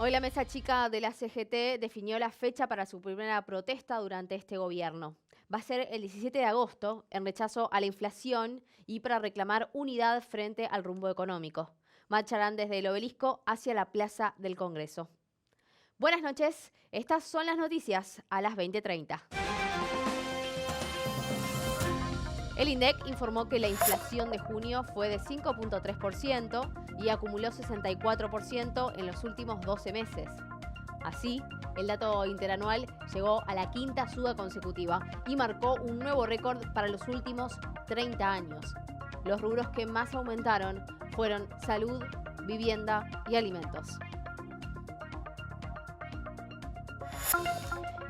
Hoy la mesa chica de la CGT definió la fecha para su primera protesta durante este gobierno. Va a ser el 17 de agosto, en rechazo a la inflación y para reclamar unidad frente al rumbo económico. Marcharán desde el Obelisco hacia la Plaza del Congreso. Buenas noches, estas son las noticias a las 20:30. El INDEC informó que la inflación de junio fue de 5,3% y acumuló 64% en los últimos 12 meses. Así, el dato interanual llegó a la quinta suba consecutiva y marcó un nuevo récord para los últimos 30 años. Los rubros que más aumentaron fueron salud, vivienda y alimentos.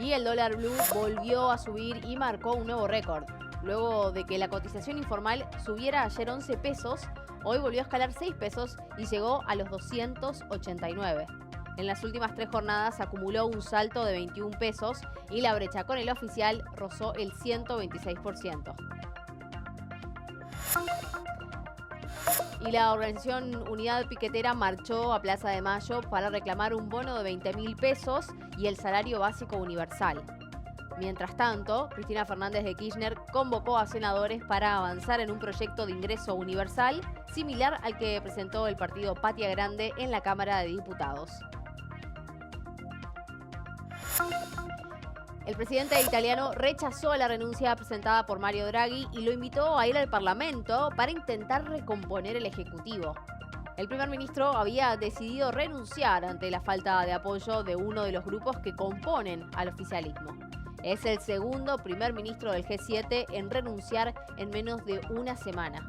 Y el dólar blue volvió a subir y marcó un nuevo récord. Luego de que la cotización informal subiera ayer 11 pesos, hoy volvió a escalar 6 pesos y llegó a los 289. En las últimas 3 jornadas acumuló un salto de 21 pesos y la brecha con el oficial rozó el 126%. Y la organización Unidad Piquetera marchó a Plaza de Mayo para reclamar un bono de 20.000 pesos y el salario básico universal. Mientras tanto, Cristina Fernández de Kirchner convocó a senadores para avanzar en un proyecto de ingreso universal similar al que presentó el partido Patria Grande en la Cámara de Diputados. El presidente italiano rechazó la renuncia presentada por Mario Draghi y lo invitó a ir al Parlamento para intentar recomponer el Ejecutivo. El primer ministro había decidido renunciar ante la falta de apoyo de uno de los grupos que componen al oficialismo. Es el segundo primer ministro del G7 en renunciar en menos de una semana.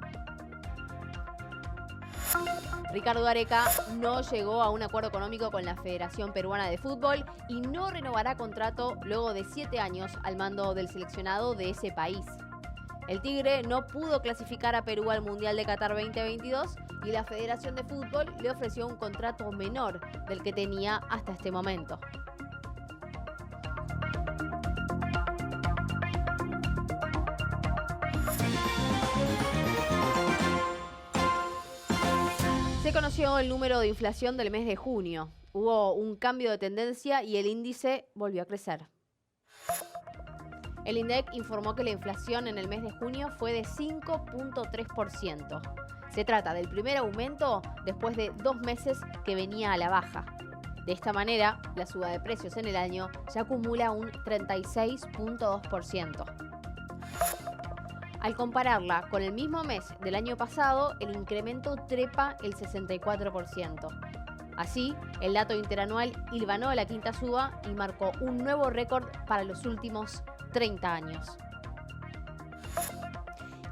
Ricardo Gareca no llegó a un acuerdo económico con la Federación Peruana de Fútbol y no renovará contrato luego de 7 años al mando del seleccionado de ese país. El Tigre no pudo clasificar a Perú al Mundial de Qatar 2022 y la Federación de Fútbol le ofreció un contrato menor del que tenía hasta este momento. Se conoció el número de inflación del mes de junio. Hubo un cambio de tendencia y el índice volvió a crecer. El INDEC informó que la inflación en el mes de junio fue de 5,3%. Se trata del primer aumento después de 2 meses que venía a la baja. De esta manera, la suba de precios en el año ya acumula un 36,2%. Al compararla con el mismo mes del año pasado, el incremento trepa el 64%. Así, el dato interanual hilvanó la quinta suba y marcó un nuevo récord para los últimos 30 años.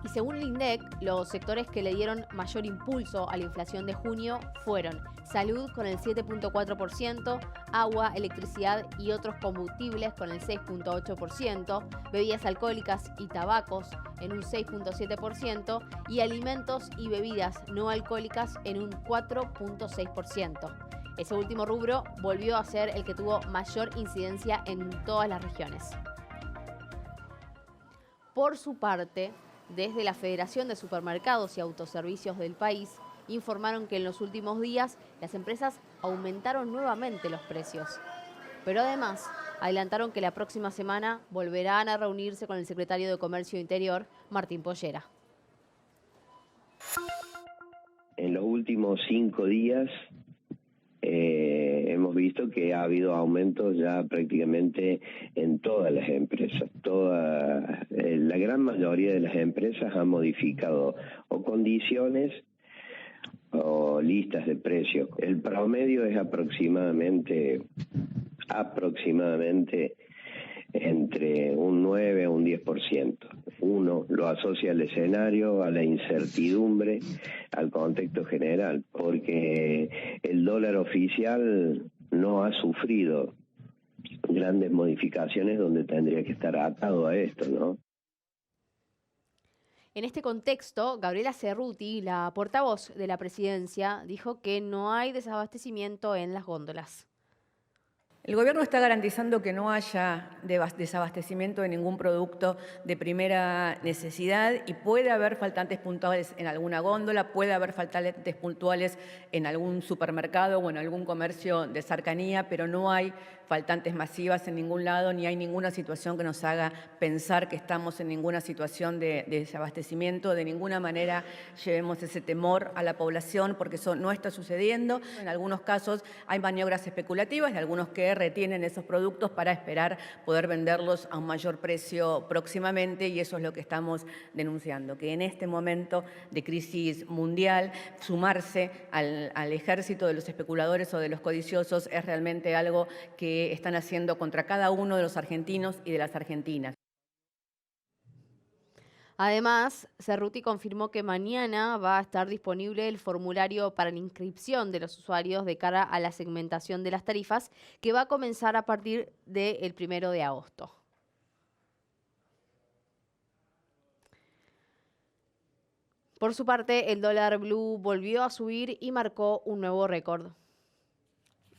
Y según el INDEC, los sectores que le dieron mayor impulso a la inflación de junio fueron salud con el 7,4%, agua, electricidad y otros combustibles con el 6,8%, bebidas alcohólicas y tabacos en un 6,7% y alimentos y bebidas no alcohólicas en un 4,6%. Ese último rubro volvió a ser el que tuvo mayor incidencia en todas las regiones. Por su parte, desde la Federación de Supermercados y Autoservicios del país, informaron que en los últimos días las empresas aumentaron nuevamente los precios. Pero además, adelantaron que la próxima semana volverán a reunirse con el secretario de Comercio Interior, Martín Pollera. En los últimos 5 días hemos visto que ha habido aumentos ya prácticamente en todas las empresas. La gran mayoría de las empresas han modificado o condiciones o listas de precios. El promedio es aproximadamente entre un 9 a un 10%. Uno lo asocia al escenario, a la incertidumbre, al contexto general, porque el dólar oficial no ha sufrido grandes modificaciones donde tendría que estar atado a esto, ¿no? En este contexto, Gabriela Cerruti, la portavoz de la presidencia, dijo que no hay desabastecimiento en las góndolas. El gobierno está garantizando que no haya desabastecimiento de ningún producto de primera necesidad y puede haber faltantes puntuales en alguna góndola, puede haber faltantes puntuales en algún supermercado o en algún comercio de cercanía, pero no hay faltantes masivas en ningún lado, ni hay ninguna situación que nos haga pensar que estamos en ninguna situación de desabastecimiento. De ninguna manera llevemos ese temor a la población, porque eso no está sucediendo. En algunos casos hay maniobras especulativas de algunos que retienen esos productos para esperar poder venderlos a un mayor precio próximamente, y eso es lo que estamos denunciando, que en este momento de crisis mundial sumarse al ejército de los especuladores o de los codiciosos es realmente algo que están haciendo contra cada uno de los argentinos y de las argentinas. Además, Cerruti confirmó que mañana va a estar disponible el formulario para la inscripción de los usuarios de cara a la segmentación de las tarifas, que va a comenzar a partir del 1 de agosto. Por su parte, el dólar blue volvió a subir y marcó un nuevo récord.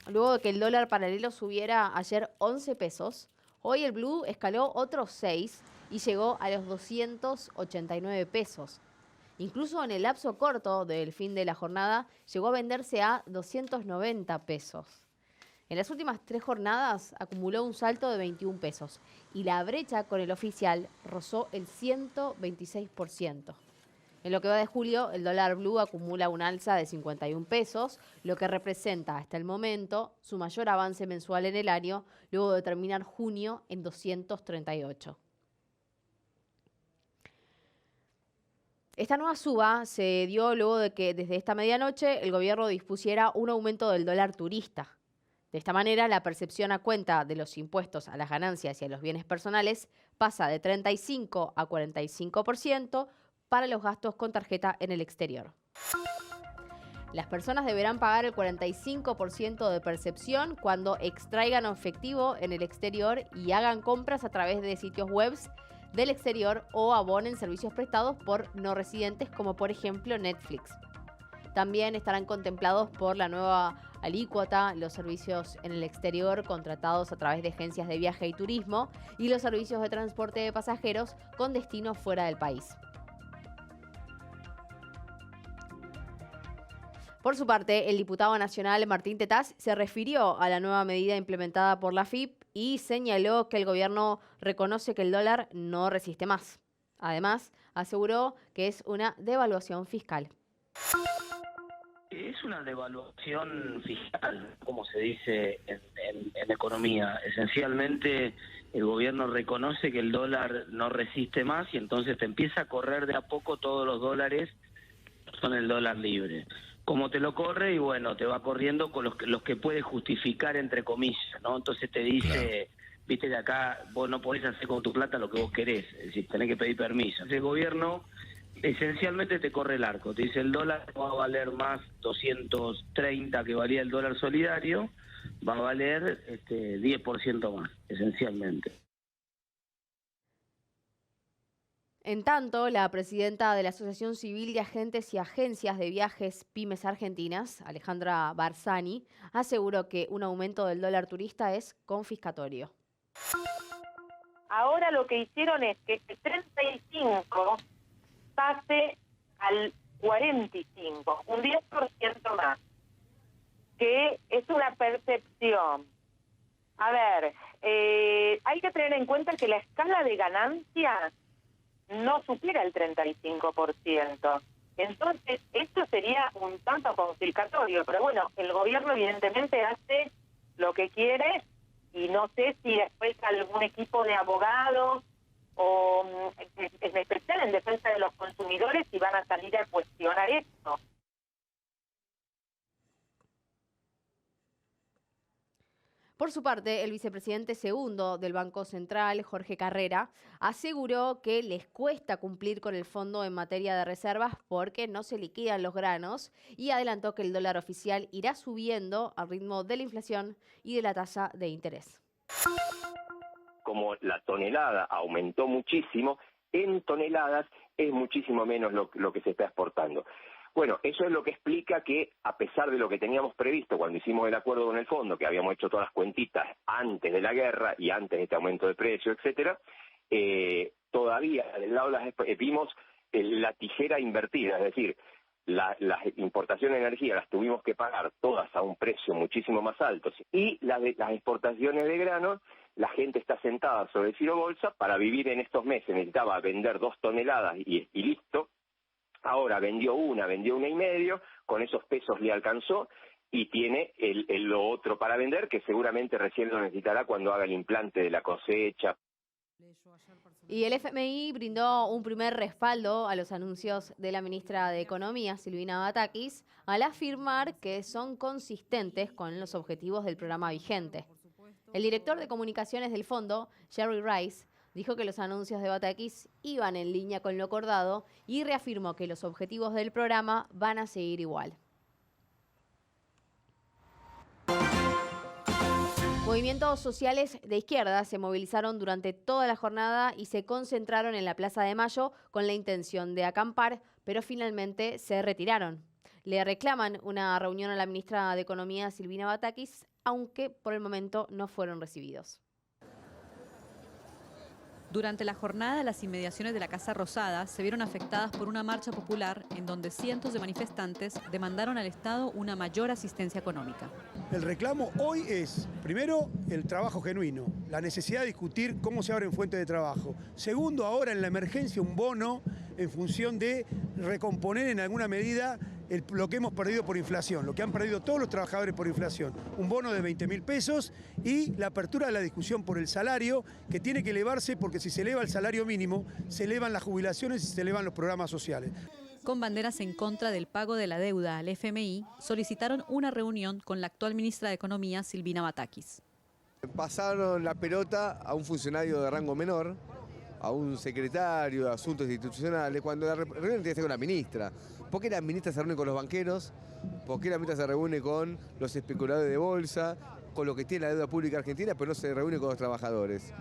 Luego de que el dólar paralelo subiera ayer 11 pesos, hoy el blue escaló otros 6 y llegó a los 289 pesos. Incluso en el lapso corto del fin de la jornada llegó a venderse a 290 pesos. En las últimas 3 jornadas acumuló un salto de 21 pesos y la brecha con el oficial rozó el 126%. En lo que va de julio, el dólar blue acumula un alza de 51 pesos, lo que representa hasta el momento su mayor avance mensual en el año, luego de terminar junio en 238. Esta nueva suba se dio luego de que desde esta medianoche el gobierno dispusiera un aumento del dólar turista. De esta manera, la percepción a cuenta de los impuestos a las ganancias y a los bienes personales pasa de 35 a 45%, para los gastos con tarjeta en el exterior. Las personas deberán pagar el 45% de percepción cuando extraigan efectivo en el exterior y hagan compras a través de sitios web del exterior o abonen servicios prestados por no residentes, como por ejemplo Netflix. También estarán contemplados por la nueva alícuota los servicios en el exterior contratados a través de agencias de viaje y turismo y los servicios de transporte de pasajeros con destino fuera del país. Por su parte, el diputado nacional Martín Tetaz se refirió a la nueva medida implementada por la AFIP y señaló que el gobierno reconoce que el dólar no resiste más. Además, aseguró que es una devaluación fiscal. Es una devaluación fiscal, como se dice en economía. Esencialmente, el gobierno reconoce que el dólar no resiste más y entonces te empieza a correr de a poco todos los dólares, son el dólar libre. Como te lo corre y bueno, te va corriendo con los que puede justificar entre comillas, ¿no? Entonces te dice, claro, viste, de acá vos no podés hacer con tu plata lo que vos querés, es decir, tenés que pedir permiso. El gobierno esencialmente te corre el arco, te dice el dólar va a valer más 230 que valía el dólar solidario, va a valer 10% más, esencialmente. En tanto, la presidenta de la Asociación Civil de Agentes y Agencias de Viajes Pymes Argentinas, Alejandra Barzani, aseguró que un aumento del dólar turista es confiscatorio. Ahora lo que hicieron es que el 35 pase al 45, un 10% más, que es una percepción. A ver, hay que tener en cuenta que la escala de ganancias no supera el 35%. Entonces, esto sería un tanto confiscatorio, pero bueno, el gobierno evidentemente hace lo que quiere y no sé si después algún equipo de abogados o en especial en defensa de los consumidores si van a salir a cuestionar esto. Por su parte, el vicepresidente segundo del Banco Central, Jorge Carrera, aseguró que les cuesta cumplir con el fondo en materia de reservas porque no se liquidan los granos y adelantó que el dólar oficial irá subiendo al ritmo de la inflación y de la tasa de interés. Como la tonelada aumentó muchísimo, en toneladas es muchísimo menos lo que se está exportando. Bueno, eso es lo que explica que, a pesar de lo que teníamos previsto cuando hicimos el acuerdo con el fondo, que habíamos hecho todas las cuentitas antes de la guerra y antes de este aumento de precio, etcétera, todavía del lado de vimos la tijera invertida, es decir, las importaciones de energía las tuvimos que pagar todas a un precio muchísimo más alto, y las exportaciones de granos, la gente está sentada sobre el Ciro Bolsa para vivir en estos meses. Necesitaba vender 2 toneladas y listo. Ahora vendió una y medio, con esos pesos le alcanzó y tiene lo otro para vender, que seguramente recién lo necesitará cuando haga el implante de la cosecha. Y el FMI brindó un primer respaldo a los anuncios de la ministra de Economía, Silvina Batakis, al afirmar que son consistentes con los objetivos del programa vigente. El director de comunicaciones del fondo, Jerry Rice, dijo que los anuncios de Batakis iban en línea con lo acordado y reafirmó que los objetivos del programa van a seguir igual. Movimientos sociales de izquierda se movilizaron durante toda la jornada y se concentraron en la Plaza de Mayo con la intención de acampar, pero finalmente se retiraron. Le reclaman una reunión a la ministra de Economía, Silvina Batakis, aunque por el momento no fueron recibidos. Durante la jornada, las inmediaciones de la Casa Rosada se vieron afectadas por una marcha popular en donde cientos de manifestantes demandaron al Estado una mayor asistencia económica. El reclamo hoy es, primero, el trabajo genuino, la necesidad de discutir cómo se abren fuentes de trabajo. Segundo, ahora en la emergencia, un bono en función de recomponer en alguna medida lo que hemos perdido por inflación, lo que han perdido todos los trabajadores por inflación. Un bono de 20.000 pesos y la apertura de la discusión por el salario, que tiene que elevarse porque si se eleva el salario mínimo, se elevan las jubilaciones y se elevan los programas sociales. Con banderas en contra del pago de la deuda al FMI, solicitaron una reunión con la actual ministra de Economía, Silvina Batakis. Pasaron la pelota a un funcionario de rango menor, a un secretario de Asuntos Institucionales, cuando la reunión tiene que ser con la ministra. ¿Por qué la ministra se reúne con los banqueros? ¿Por qué la ministra se reúne con los especuladores de bolsa, con lo que tiene la deuda pública argentina, pero no se reúne con los trabajadores?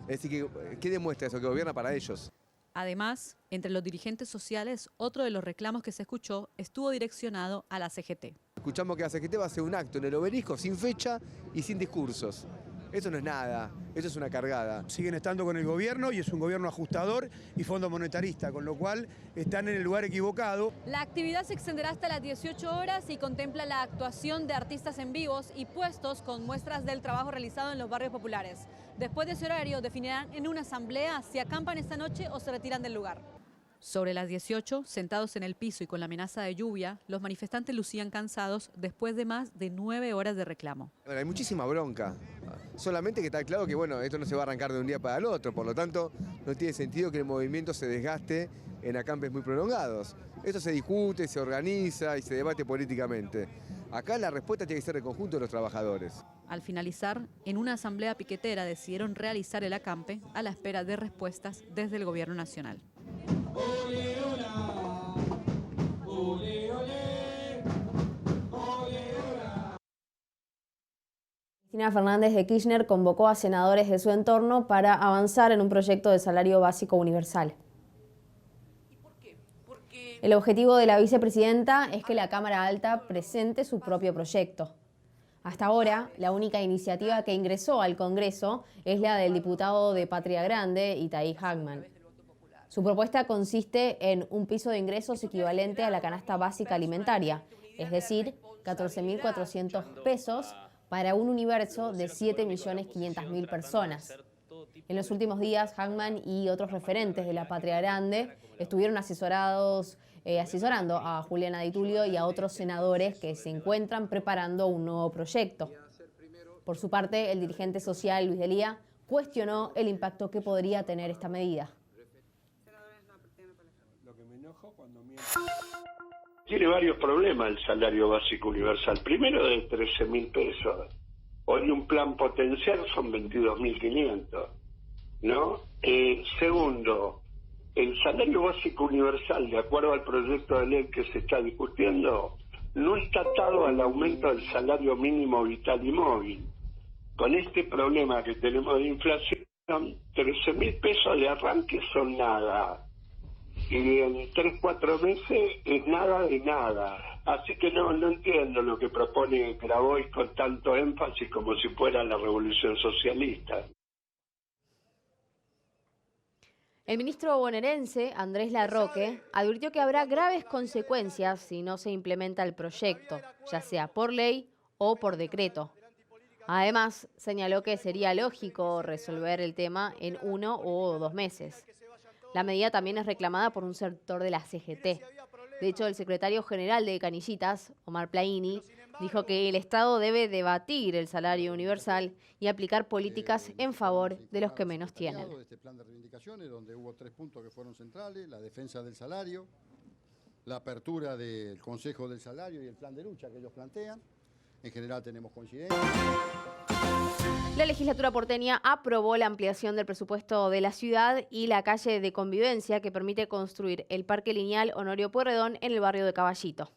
Es decir, ¿qué demuestra eso? Que gobierna para ellos. Además, entre los dirigentes sociales, otro de los reclamos que se escuchó estuvo direccionado a la CGT. Escuchamos que la CGT va a hacer un acto en el Obelisco sin fecha y sin discursos. Eso no es nada, eso es una cargada. Siguen estando con el gobierno y es un gobierno ajustador y fondo monetarista, con lo cual están en el lugar equivocado. La actividad se extenderá hasta las 18 horas y contempla la actuación de artistas en vivos y puestos con muestras del trabajo realizado en los barrios populares. Después de ese horario definirán en una asamblea si acampan esta noche o se retiran del lugar. Sobre las 18, sentados en el piso y con la amenaza de lluvia, los manifestantes lucían cansados después de más de 9 horas de reclamo. Bueno, hay muchísima bronca, solamente que está claro que bueno, esto no se va a arrancar de un día para el otro, por lo tanto no tiene sentido que el movimiento se desgaste en acampes muy prolongados. Esto se discute, se organiza y se debate políticamente. Acá la respuesta tiene que ser el conjunto de los trabajadores. Al finalizar, en una asamblea piquetera decidieron realizar el acampe a la espera de respuestas desde el gobierno nacional. Ole, hola. Ole, ole. Ole, hola. Cristina Fernández de Kirchner convocó a senadores de su entorno para avanzar en un proyecto de salario básico universal. ¿Y por qué? Porque... El objetivo de la vicepresidenta es que la Cámara Alta presente su propio proyecto. Hasta ahora, la única iniciativa que ingresó al Congreso es la del diputado de Patria Grande, Itaí Hagman. Su propuesta consiste en un piso de ingresos equivalente a la canasta básica alimentaria, es decir, 14.400 pesos para un universo de 7.500.000 personas. En los últimos días, Hagman y otros referentes de la Patria Grande estuvieron asesorando a Juliana Di Tulio y a otros senadores que se encuentran preparando un nuevo proyecto. Por su parte, el dirigente social Luis Delía cuestionó el impacto que podría tener esta medida. Tiene varios problemas el salario básico universal. Primero, de 13.000 pesos. Hoy un plan potencial son 22.500, ¿no? Segundo, el salario básico universal, de acuerdo al proyecto de ley que se está discutiendo, no está atado al aumento del salario mínimo vital y móvil. Con este problema que tenemos de inflación, 13.000 pesos de arranque son nada. y en 3-4 meses es nada de nada. Así que no entiendo lo que propone Grabois con tanto énfasis como si fuera la revolución socialista. El ministro bonaerense, Andrés Larroque, advirtió que habrá graves consecuencias si no se implementa el proyecto, ya sea por ley o por decreto. Además, señaló que sería lógico resolver el tema en 1 o 2 meses. La medida también es reclamada por un sector de la CGT. De hecho, el secretario general de Canillitas, Omar Plaini, dijo que el Estado debe debatir el salario universal y aplicar políticas en favor de los que menos tienen. Este plan de reivindicaciones, donde hubo 3 puntos que fueron centrales: la defensa del salario, la apertura del Consejo del Salario y el plan de lucha que ellos plantean. En general tenemos coincidencia. La legislatura porteña aprobó la ampliación del presupuesto de la ciudad y la calle de convivencia que permite construir el Parque Lineal Honorio Pueyrredón en el barrio de Caballito.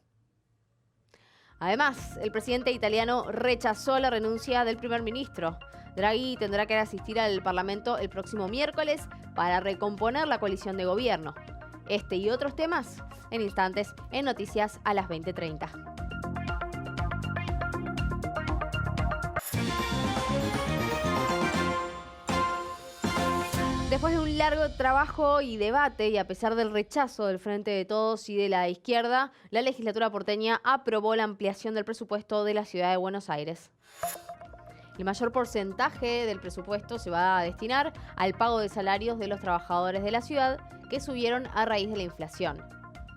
Además, el presidente italiano rechazó la renuncia del primer ministro. Draghi tendrá que asistir al Parlamento el próximo miércoles para recomponer la coalición de gobierno. Este y otros temas en instantes en Noticias a las 20:30. Después de un largo trabajo y debate y a pesar del rechazo del Frente de Todos y de la izquierda, la legislatura porteña aprobó la ampliación del presupuesto de la ciudad de Buenos Aires. El mayor porcentaje del presupuesto se va a destinar al pago de salarios de los trabajadores de la ciudad que subieron a raíz de la inflación.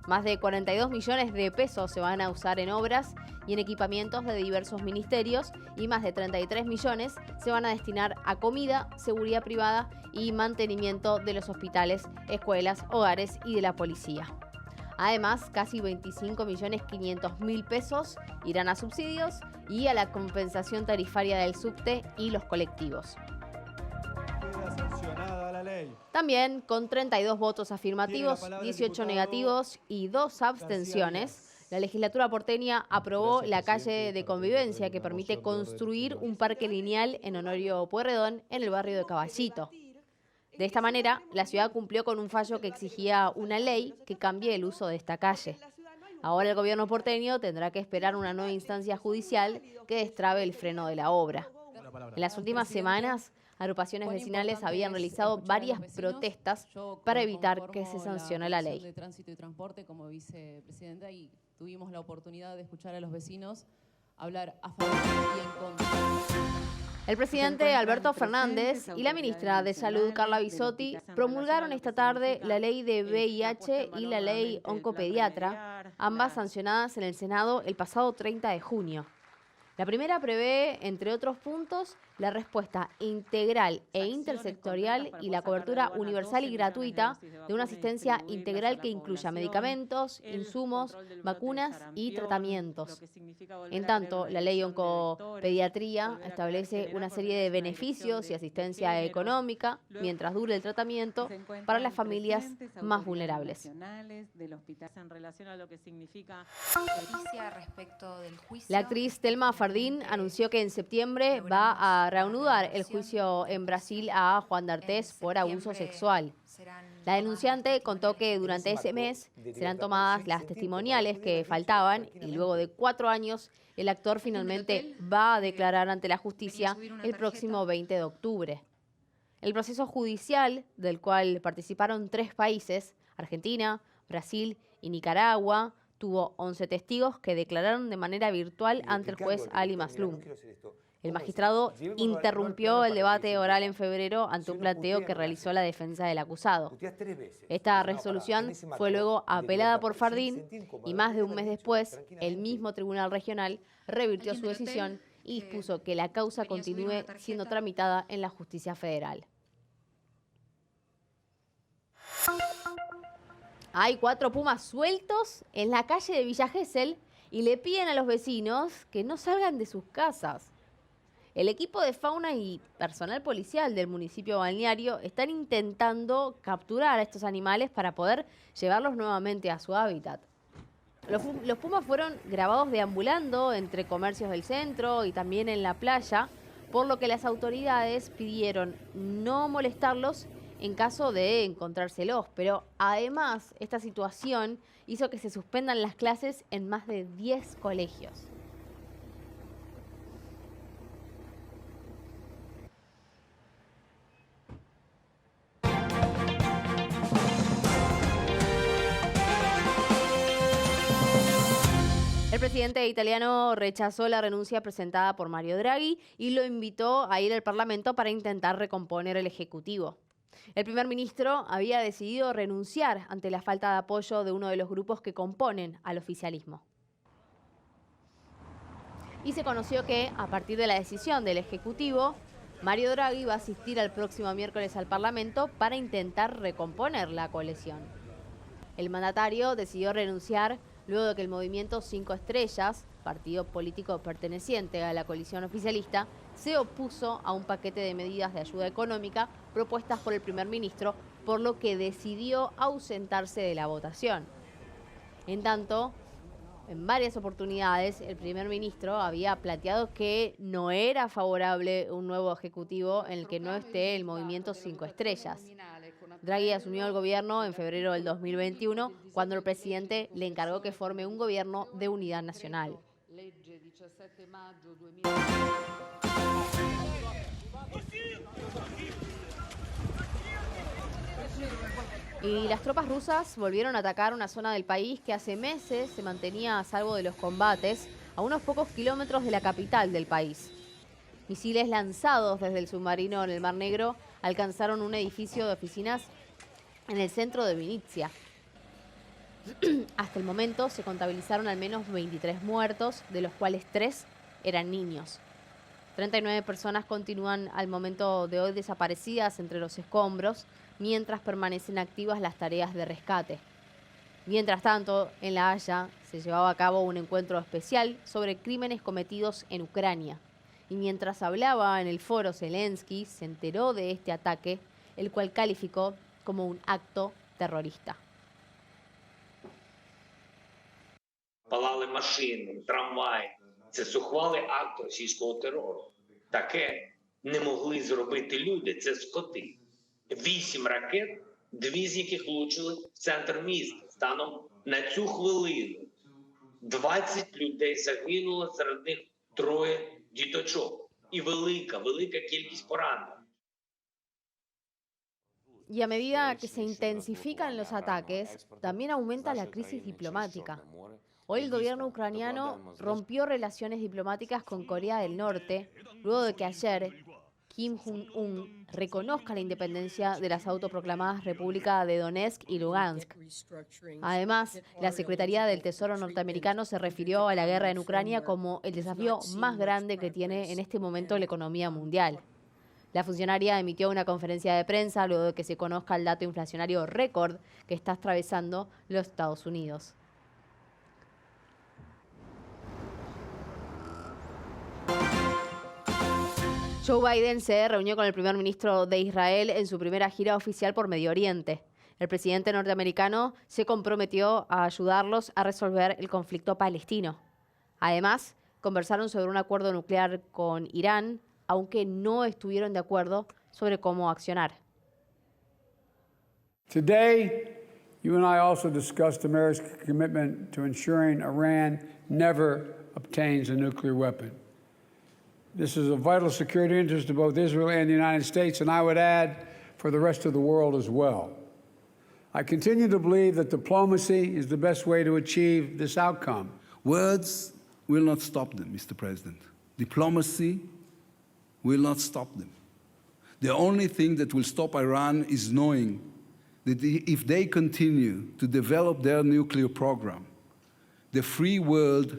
Más de 42 millones de pesos se van a usar en obras y en equipamientos de diversos ministerios y más de 33 millones se van a destinar a comida, seguridad privada y mantenimiento de los hospitales, escuelas, hogares y de la policía. Además, casi 25.500.000 pesos irán a subsidios y a la compensación tarifaria del subte y los colectivos. También, con 32 votos afirmativos, 18 negativos y 2 abstenciones, la legislatura porteña aprobó la calle de convivencia que permite construir un parque lineal en Honorio Pueyrredón en el barrio de Caballito. De esta manera, la ciudad cumplió con un fallo que exigía una ley que cambie el uso de esta calle. Ahora el gobierno porteño tendrá que esperar una nueva instancia judicial que destrabe el freno de la obra. En las últimas semanas, agrupaciones vecinales habían realizado varias protestas para evitar que se sancione la ley. De Tránsito y Transporte como vicepresidenta y tuvimos la oportunidad de escuchar a los vecinos hablar a favor y en contra. El presidente Alberto Fernández y la ministra de Salud Carla Bisotti promulgaron esta tarde la ley de VIH y la ley Oncopediatra, ambas sancionadas en el Senado el pasado 30 de junio. La primera prevé, entre otros puntos, la respuesta integral e intersectorial y la cobertura universal y gratuita de una asistencia integral que incluya medicamentos, insumos, vacunas y tratamientos. En tanto, la ley Oncopediatría establece una serie de beneficios y asistencia económica mientras dure el tratamiento para las familias más vulnerables. La actriz Thelma Fardín anunció que en septiembre va a reanudar el juicio en Brasil a Juan D'Artés por abuso sexual. La denunciante contó que durante ese mes serán tomadas las testimoniales que faltaban y luego de 4 años el actor finalmente va a declarar ante la justicia el próximo 20 de octubre. El proceso judicial, del cual participaron 3 países, Argentina, Brasil y Nicaragua, tuvo 11 testigos que declararon de manera virtual ante el juez Ali Maslum. El magistrado interrumpió el debate oral en febrero ante un planteo que realizó la defensa del acusado. Esta resolución fue luego apelada por Fardín y más de un mes después, el mismo tribunal regional revirtió su decisión y dispuso que la causa continúe siendo tramitada en la justicia federal. Hay 4 pumas sueltos en la calle de Villa Gesell y le piden a los vecinos que no salgan de sus casas. El equipo de fauna y personal policial del municipio balneario están intentando capturar a estos animales para poder llevarlos nuevamente a su hábitat. Los pumas fueron grabados deambulando entre comercios del centro y también en la playa, por lo que las autoridades pidieron no molestarlos e en caso de encontrárselos. Pero además, esta situación hizo que se suspendan las clases en más de 10 colegios. El presidente italiano rechazó la renuncia presentada por Mario Draghi y lo invitó a ir al Parlamento para intentar recomponer el Ejecutivo. El primer ministro había decidido renunciar ante la falta de apoyo de uno de los grupos que componen al oficialismo. Y se conoció que, a partir de la decisión del Ejecutivo, Mario Draghi va a asistir el próximo miércoles al Parlamento para intentar recomponer la coalición. El mandatario decidió renunciar luego de que el movimiento 5 Estrellas, partido político perteneciente a la coalición oficialista, se opuso a un paquete de medidas de ayuda económica propuestas por el primer ministro, por lo que decidió ausentarse de la votación. En tanto, en varias oportunidades, el primer ministro había planteado que no era favorable un nuevo ejecutivo en el que no esté el movimiento 5 Estrellas. Draghi asumió el gobierno en febrero del 2021, cuando el presidente le encargó que forme un gobierno de unidad nacional. Y las tropas rusas volvieron a atacar una zona del país que hace meses se mantenía a salvo de los combates, a unos pocos kilómetros de la capital del país. Misiles lanzados desde el submarino en el Mar Negro alcanzaron un edificio de oficinas en el centro de Vinnytsia. Hasta el momento se contabilizaron al menos 23 muertos, de los cuales 3 eran niños. 39 personas continúan al momento de hoy desaparecidas entre los escombros, mientras permanecen activas las tareas de rescate. Mientras tanto, en La Haya se llevaba a cabo un encuentro especial sobre crímenes cometidos en Ucrania. Y mientras hablaba en el foro, Zelensky se enteró de este ataque, el cual calificó como un acto terrorista. Палали машини, трамваї. Це зухвалий акт російського терору. Таке не могли зробити люди, це скоти. 8 ракет, 2 з яких влучили в центр міста. Станом на цю хвилину 20 людей загинуло, серед них 3 діточок. І велика кількість поранених. Y a medida que se intensifican los ataques, también aumenta la crisis diplomática. Hoy el gobierno ucraniano rompió relaciones diplomáticas con Corea del Norte, luego de que ayer Kim Jong-un reconozca la independencia de las autoproclamadas repúblicas de Donetsk y Lugansk. Además, la Secretaría del Tesoro norteamericano se refirió a la guerra en Ucrania como el desafío más grande que tiene en este momento la economía mundial. La funcionaria emitió una conferencia de prensa luego de que se conozca el dato inflacionario récord que está atravesando los Estados Unidos. Joe Biden se reunió con el primer ministro de Israel en su primera gira oficial por Medio Oriente. El presidente norteamericano se comprometió a ayudarlos a resolver el conflicto palestino. Además, conversaron sobre un acuerdo nuclear con Irán, aunque no estuvieron de acuerdo sobre cómo accionar. Today, you and I also discussed America's commitment to ensuring Iran never obtains a nuclear weapon. This is a vital security interest to both Israel and the United States, and I would add, for the rest of the world as well. I continue to believe that diplomacy is the best way to achieve this outcome. Words will not stop them, Mr. President. Diplomacy will not stop them. The only thing that will stop Iran is knowing that if they continue to develop their nuclear program, the free world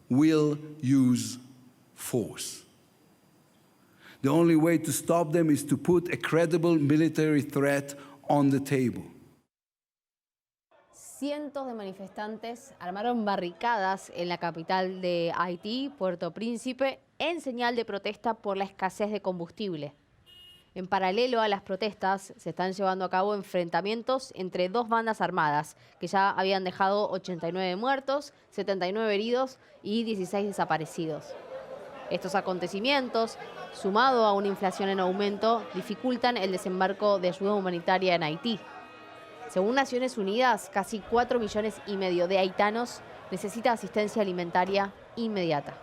will use force. The only way to stop them is to put a credible military threat on the table. Cientos de manifestantes armaron barricadas en la capital de Haití, Puerto Príncipe, en señal de protesta por la escasez de combustible. En paralelo a las protestas, se están llevando a cabo enfrentamientos entre dos bandas armadas, que ya habían dejado 89 muertos, 79 heridos y 16 desaparecidos. Estos acontecimientos, sumado a una inflación en aumento, dificultan el desembarco de ayuda humanitaria en Haití. Según Naciones Unidas, casi 4,5 millones de haitianos necesitan asistencia alimentaria inmediata.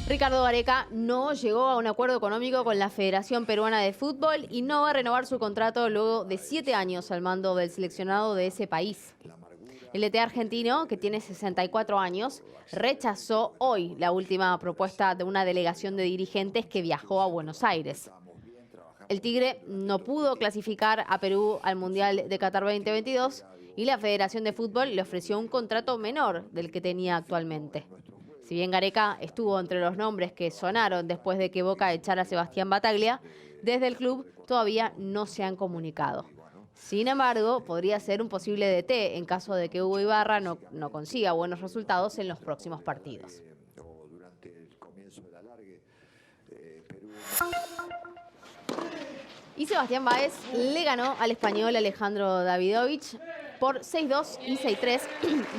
Ricardo Gareca no llegó a un acuerdo económico con la Federación Peruana de Fútbol y no va a renovar su contrato luego de 7 años al mando del seleccionado de ese país. El DT argentino, que tiene 64 años, rechazó hoy la última propuesta de una delegación de dirigentes que viajó a Buenos Aires. El Tigre no pudo clasificar a Perú al Mundial de Qatar 2022 y la Federación de Fútbol le ofreció un contrato menor del que tenía actualmente. Si bien Gareca estuvo entre los nombres que sonaron después de que Boca echara a Sebastián Battaglia, desde el club todavía no se han comunicado. Sin embargo, podría ser un posible DT en caso de que Hugo Ibarra no consiga buenos resultados en los próximos partidos. Y Sebastián Báez le ganó al español Alejandro Davidovich por 6-2 y 6-3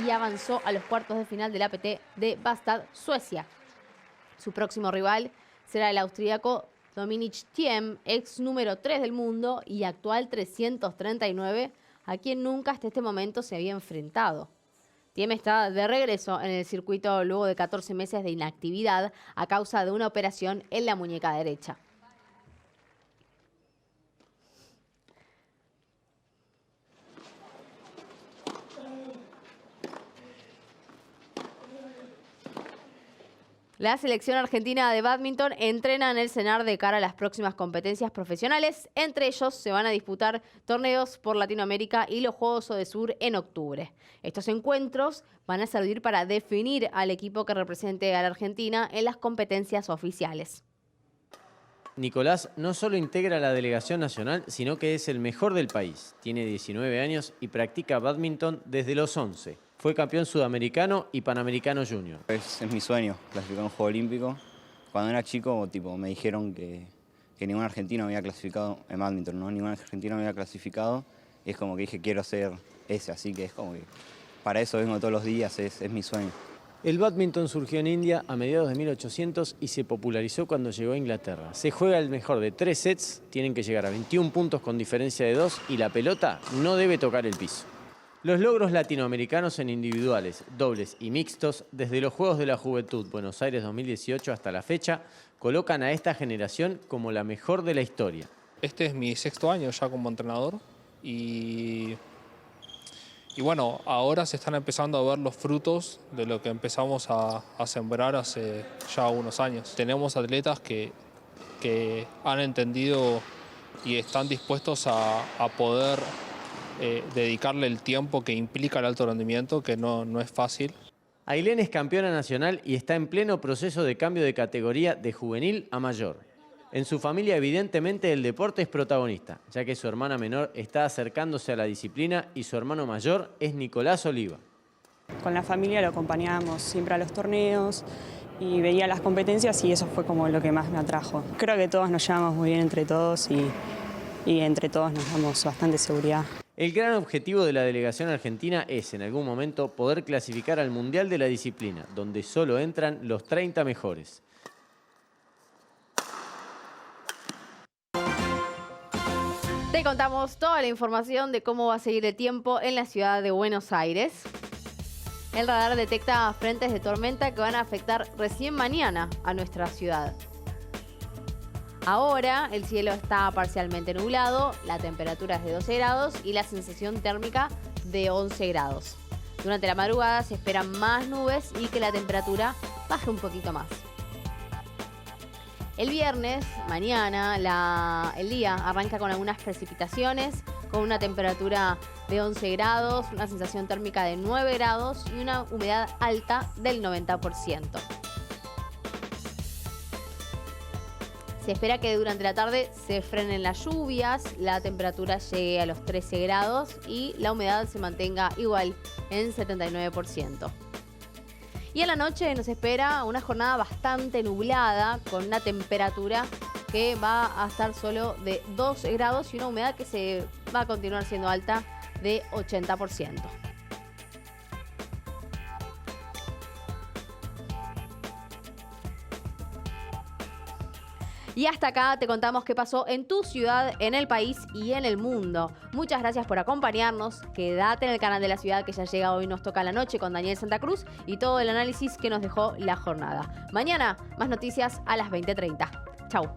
y avanzó a los cuartos de final del APT de Bastad, Suecia. Su próximo rival será el austríaco Dominic Thiem, ex número 3 del mundo y actual 339, a quien nunca hasta este momento se había enfrentado. Thiem está de regreso en el circuito luego de 14 meses de inactividad a causa de una operación en la muñeca derecha. La selección argentina de bádminton entrena en el CENAR de cara a las próximas competencias profesionales. Entre ellos se van a disputar torneos por Latinoamérica y los Juegos Odesur en octubre. Estos encuentros van a servir para definir al equipo que represente a la Argentina en las competencias oficiales. Nicolás no solo integra la delegación nacional, sino que es el mejor del país. Tiene 19 años y practica bádminton desde los 11. Fue campeón sudamericano y panamericano junior. Es mi sueño, clasificar un juego olímpico. Cuando era chico, me dijeron que ningún argentino había clasificado en bádminton, ¿no? Ningún argentino había clasificado. Y es como que dije, quiero ser ese, así que es como que para eso vengo todos los días, es mi sueño. El bádminton surgió en India a mediados de 1800 y se popularizó cuando llegó a Inglaterra. Se juega el mejor de 3 sets, tienen que llegar a 21 puntos con diferencia de 2 y la pelota no debe tocar el piso. Los logros latinoamericanos en individuales, dobles y mixtos, desde los Juegos de la Juventud Buenos Aires 2018 hasta la fecha, colocan a esta generación como la mejor de la historia. Este es mi 6º año ya como entrenador y bueno, ahora se están empezando a ver los frutos de lo que empezamos a sembrar hace ya unos años. Tenemos atletas que han entendido y están dispuestos a poder dedicarle el tiempo que implica el alto rendimiento, que no es fácil. Ailén es campeona nacional y está en pleno proceso de cambio de categoría de juvenil a mayor. En su familia, evidentemente, el deporte es protagonista, ya que su hermana menor está acercándose a la disciplina y su hermano mayor es Nicolás Oliva. Con la familia lo acompañábamos siempre a los torneos y veía las competencias y eso fue como lo que más me atrajo. Creo que todos nos llevamos muy bien entre todos y entre todos nos damos bastante seguridad. El gran objetivo de la delegación argentina es, en algún momento, poder clasificar al Mundial de la disciplina, donde solo entran los 30 mejores. Te contamos toda la información de cómo va a seguir el tiempo en la ciudad de Buenos Aires. El radar detecta frentes de tormenta que van a afectar recién mañana a nuestra ciudad. Ahora el cielo está parcialmente nublado, la temperatura es de 12 grados y la sensación térmica de 11 grados. Durante la madrugada se esperan más nubes y que la temperatura baje un poquito más. El viernes, mañana, el día arranca con algunas precipitaciones, con una temperatura de 11 grados, una sensación térmica de 9 grados y una humedad alta del 90%. Se espera que durante la tarde se frenen las lluvias, la temperatura llegue a los 13 grados y la humedad se mantenga igual en 79%. Y a la noche nos espera una jornada bastante nublada con una temperatura que va a estar solo de 2 grados y una humedad que se va a continuar siendo alta de 80%. Y hasta acá te contamos qué pasó en tu ciudad, en el país y en el mundo. Muchas gracias por acompañarnos. Quédate en el canal de la ciudad que ya llega Hoy Nos Toca la Noche con Daniel Santa Cruz y todo el análisis que nos dejó la jornada. Mañana, más noticias a las 20:30. Chau.